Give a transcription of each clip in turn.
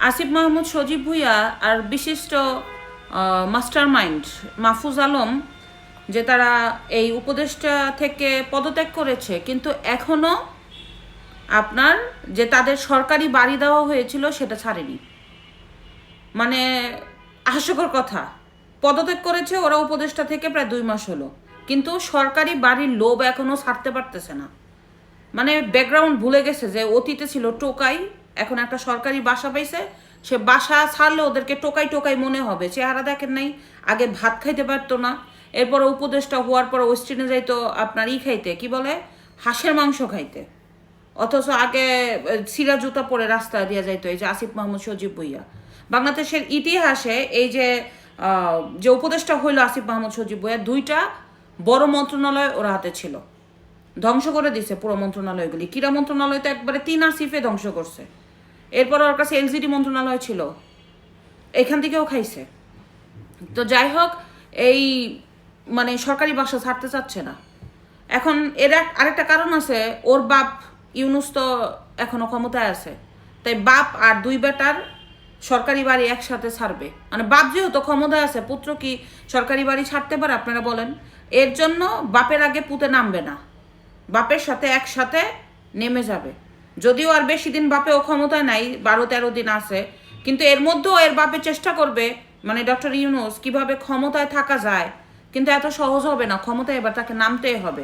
আসিফ মাহমুদ সজীব ভুঁইয়া আর বিশিষ্ট master mind Mahfuz Alam যে তারা এই উপদেষ্টা থেকে পদত্যাগ করেছে, কিন্তু এখনও আপনার যে তাদের সরকারি বাড়ি দেওয়া হয়েছিল সেটা ছাড়েনি। মানে হাস্যকর কথা, পদত্যাগ করেছে ওরা উপদেষ্টা থেকে প্রায় 2 মাস হলো, কিন্তু সরকারি বাড়ির লোভ এখনও ছাড়তে পারতেছে না। মানে ব্যাকগ্রাউন্ড ভুলে গেছে যে অতীতে ছিল টোকাই, এখন একটা সরকারি বাসা পাইছে, সে বাসা ছাড়লে ওদেরকে টোকাই টোকাই মনে হবে। চেহারা দেখেন নাই, আগে ভাত খাইতে পারতো না, এরপরে উপদেষ্টা হওয়ার পর ওয়েস্টিনে যাইতো আপনার খাইতে, কি বলে, হাঁসের মাংস খাইতে, অথচ আগে সিরা জুতা পরে রাস্তা দিয়ে যাইতো এই যে আসিফ মাহমুদ সজীব ভুঁইয়া। বাংলাদেশের ইতিহাসে এই যে যে উপদেষ্টা হইল আসিফ মাহমুদ সজীব ভুঁইয়া, 2টা বড় মন্ত্রণালয় ওর হাতে ছিল, ধ্বংস করে দিছে পুরো মন্ত্রণালয়গুলি। ক্রীড়া মন্ত্রণালয় তো একবারে 3 আসিফে ধ্বংস করছে। এরপর ওর কাছে এলজিডি মন্ত্রণালয় ছিল, এখান থেকেও খাইছে। তো যাই হোক, এই মানে সরকারি বাসা ছাড়তে চাচ্ছে না। এখন এর আরেকটা কারণ আছে, ওর বাপ ইউনুস তো এখনো ক্ষমতায় আছে, তাই বাপ আর 2 বেটার সরকারি বাড়ি একসাথে ছাড়বে। মানে বাপ যেহেতু ক্ষমতায় আছে, পুত্র কি সরকারি বাড়ি ছাড়তে পারে আপনারা বলেন? এর জন্য বাপের আগে পুঁতে নামবে না, বাপের সাথে একসাথে নেমে যাবে। যদিও আর বেশি দিন বাপেও ক্ষমতায় নাই, 12-13 দিন আছে, কিন্তু এর মধ্যেও এর বাপে চেষ্টা করবে, মানে ডক্টর ইউনুস, কিভাবে ক্ষমতায় থাকা যায়। কিন্তু এত সহজ হবে না, ক্ষমতায় এবার তাকে নামতেই হবে।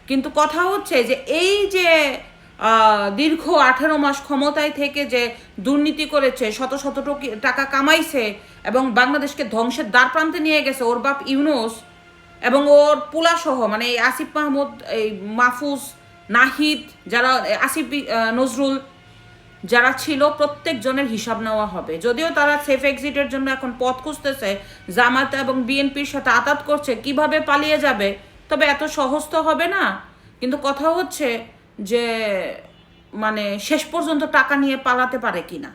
কিন্তু কথা হচ্ছে যে এই যে দীর্ঘ 18 মাস ক্ষমতায় থেকে যে দুর্নীতি করেছে, শত শত টাকা কামাইছে এবং বাংলাদেশকে ধ্বংসের দ্বার প্রান্তে নিয়ে গেছে ওর বাপ ইউনুস এবং ওর পুলাসহ, মানে এই আসিফ মাহমুদ, এই মাহফুজ, নাহিদ, যারা আসিফ নজরুল যারা ছিল, প্রত্যেকজনের হিসাব নেওয়া হবে। যদিও তারা সেফ এক্সিটের জন্য এখন পথ খুঁজতেছে, জামাত এবং বিএনপির সাথে আতাত করছে কিভাবে পালিয়ে যাবে, তবে এত সহজ তো হবে না। কিন্তু কথা হচ্ছে যে মানে শেষ পর্যন্ত টাকা নিয়ে পালাতে পারে কিনা।